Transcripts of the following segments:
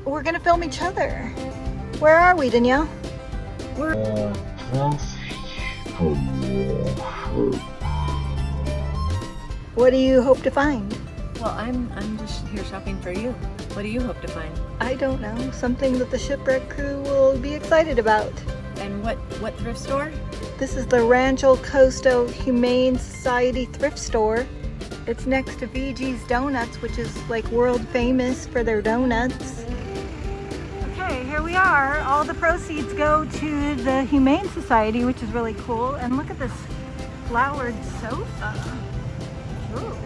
we're gonna film each other. Where are we, Danielle? What do you hope to find? Well, I'm just here shopping for you. What do you hope to find? I don't know. Something that the shipwreck crew will be excited about. And what thrift store? This is the Rancho Costo Humane Society thrift store. It's next to VG's Donuts, which is like world famous for their donuts. Okay, here we are. All the proceeds go to the Humane Society, which is really cool. And look at this flowered sofa. Ooh.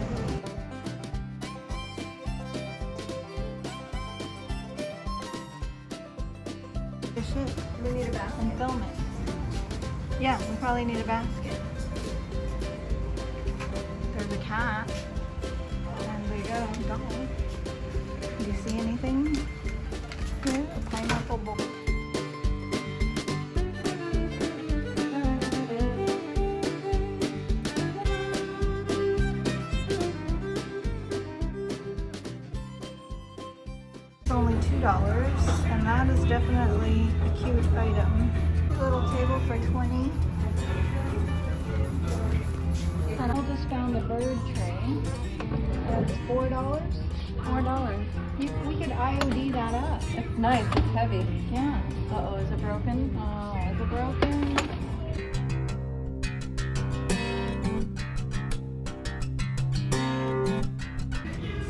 We need a basket and film it. Yeah, we probably need a basket. There's a cat. And there you go, dog. Do you see anything? Here, a pineapple bowl. It's only $2, and that is definitely a cute item. Little table for $20. And I just found a bird tray. That's $4. $4. We could IOD that up. It's nice. It's heavy. Yeah. Uh-oh, is it broken? Oh, is it broken?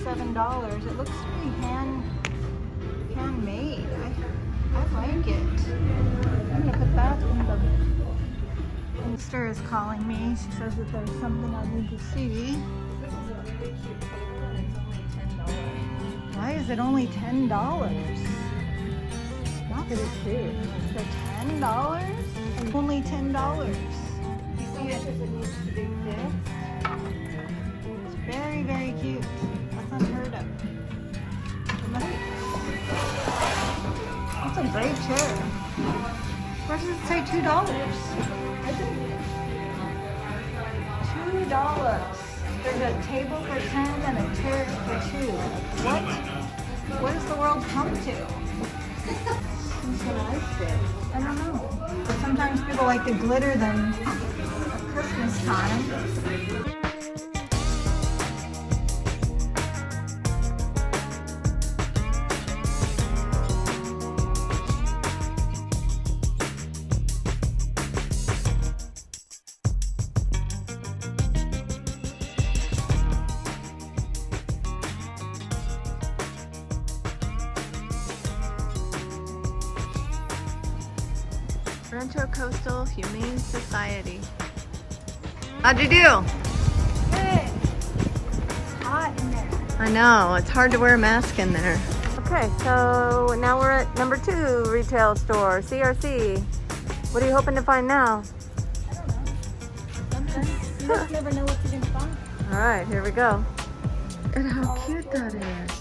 $7. It looks to be handmade. I like it. I'm gonna put that in the. My sister is calling me. She says that there's something I need to see. Why is it only $10? Not Pretty cute. for $10? Only $10. You see it? It needs to be fixed. It's very, very cute. That's unheard of. That's a great chair. Where does it say $2? $2. There's a table for 10 and a chair for 2. What does the world come to? Who's gonna ice it? I don't know. But sometimes people like to glitter them at Christmas time. Rancho Coastal Humane Society. How'd you do? Hey, it's hot in there. I know, it's hard to wear a mask in there. Okay, so now we're at number 2 retail store, CRC. What are you hoping to find now? I don't know. Sometimes you just never know what you're gonna find. All right, here we go. And how cute that is.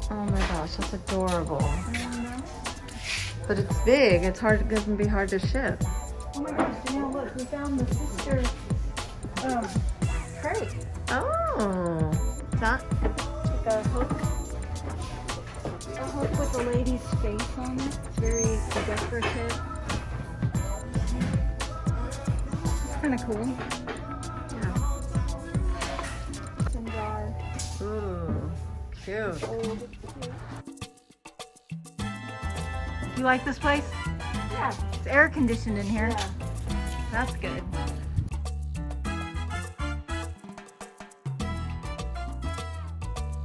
Oh my gosh, that's adorable. I don't know. But it's big, it's gonna be hard to ship. Oh my gosh, Danielle, look, we found the sister tray. Oh, that, Like a hook. A hook with a lady's face on it. It's very decorative. It's kind of cool. yeah. And Ooh, cute. old. You like this place? Yeah. It's air conditioned in here. Yeah. That's good.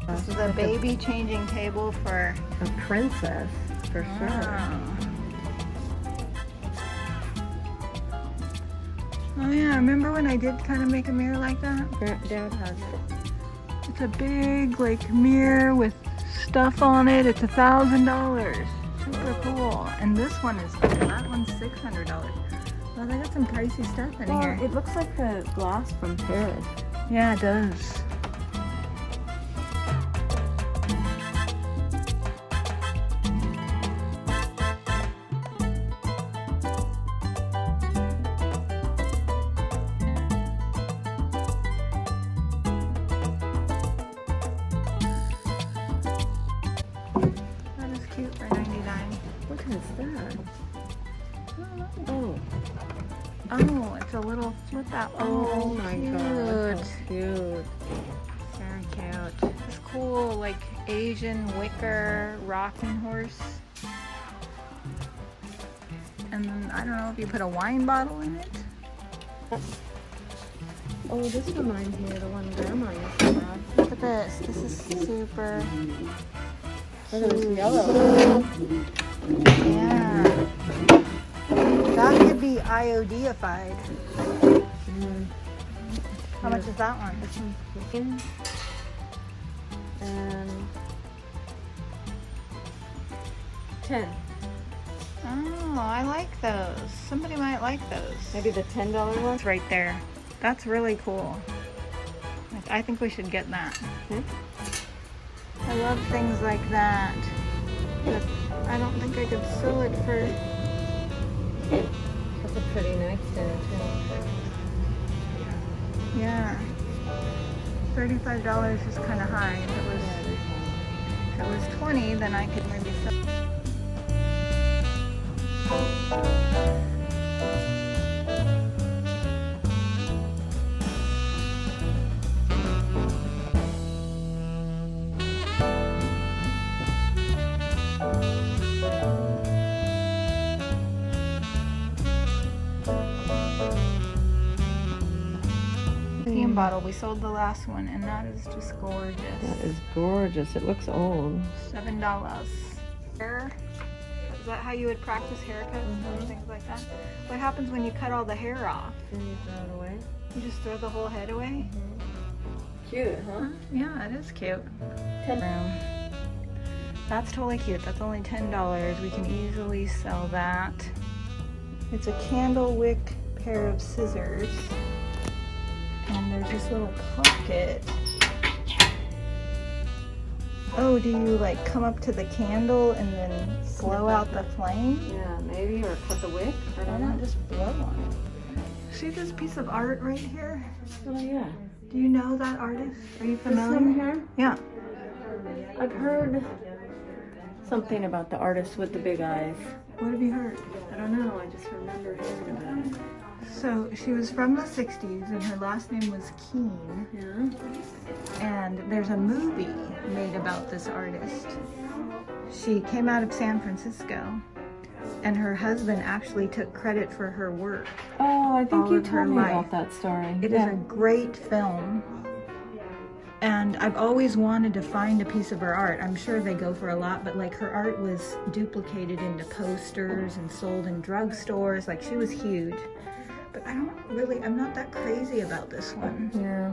This is a baby changing table for A princess, for Oh yeah, remember when I did kind of make a mirror like that? sure. Dad has it. It's a big like mirror with stuff on it. It's $1,000. Super cool. And this one is cool. That one's $600. Well, they got some pricey stuff in here. It looks like the glass from Paris. Yeah, it does. cute for 99. What is that? Oh. Oh, it's a little flip out. Oh my cute. god. How cute. Very cute. It's cool, like Asian wicker rocking horse. And then, I don't know if you put a wine bottle in it. Oh, this reminds me of the one Grandma used to have. Look at this. This is super Oh, it's cute. yellow. Yeah. That could be IOD-ified. How much is that one? This one's chicken. And 10. Oh, I like those. Somebody might like those. Maybe the $10 one? It's right there. That's really cool. Like, I think we should get that. Okay. I love things like that. But I don't think I could sew it for... That's a pretty nightstand too. Yeah. $35 is kind of high. If it was 20, then I could maybe sell. Bottle. We sold the last one, and that is just gorgeous. That is gorgeous. It looks old. $7. Hair? Is that how you would practice haircuts and things like that? What happens when you cut all the hair off? Then you throw it away. You just throw the whole head away? Cute, huh? Yeah, it is cute. 10. That's totally cute. That's only $10. We can easily sell that. It's a candle wick pair of scissors. And there's this little pocket. Oh, do you like come up to the candle and then blow out the flame? Yeah, maybe, or cut the wick. I Why don't not know. just blow on it? See this piece of art right here? Oh yeah. Do you know that artist? Are you This familiar? one here? Yeah. I've heard something about the artist with the big eyes. What have you heard? I don't know. I just remember hearing about it. So she was from the 60s and her last name was Keene. Yeah. And there's a movie made about this artist. She came out of San Francisco and her husband actually took credit for her work. Oh, I think All you of her told me life. about that story. It is a great film. And I've always wanted to find a piece of her art. I'm sure they go for a lot, but like her art was duplicated into posters and sold in drugstores. Like she was huge. But I'm not that crazy about this one. Yeah.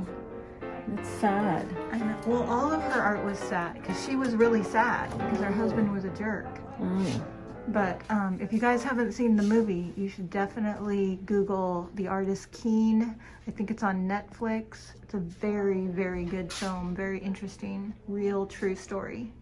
It's sad. I know. Well, all of her art was sad because she was really sad because her husband was a jerk. Mm. But if you guys haven't seen the movie, you should definitely Google the artist Keene. I think it's on Netflix. It's a very, very good film. Very interesting, real, true story.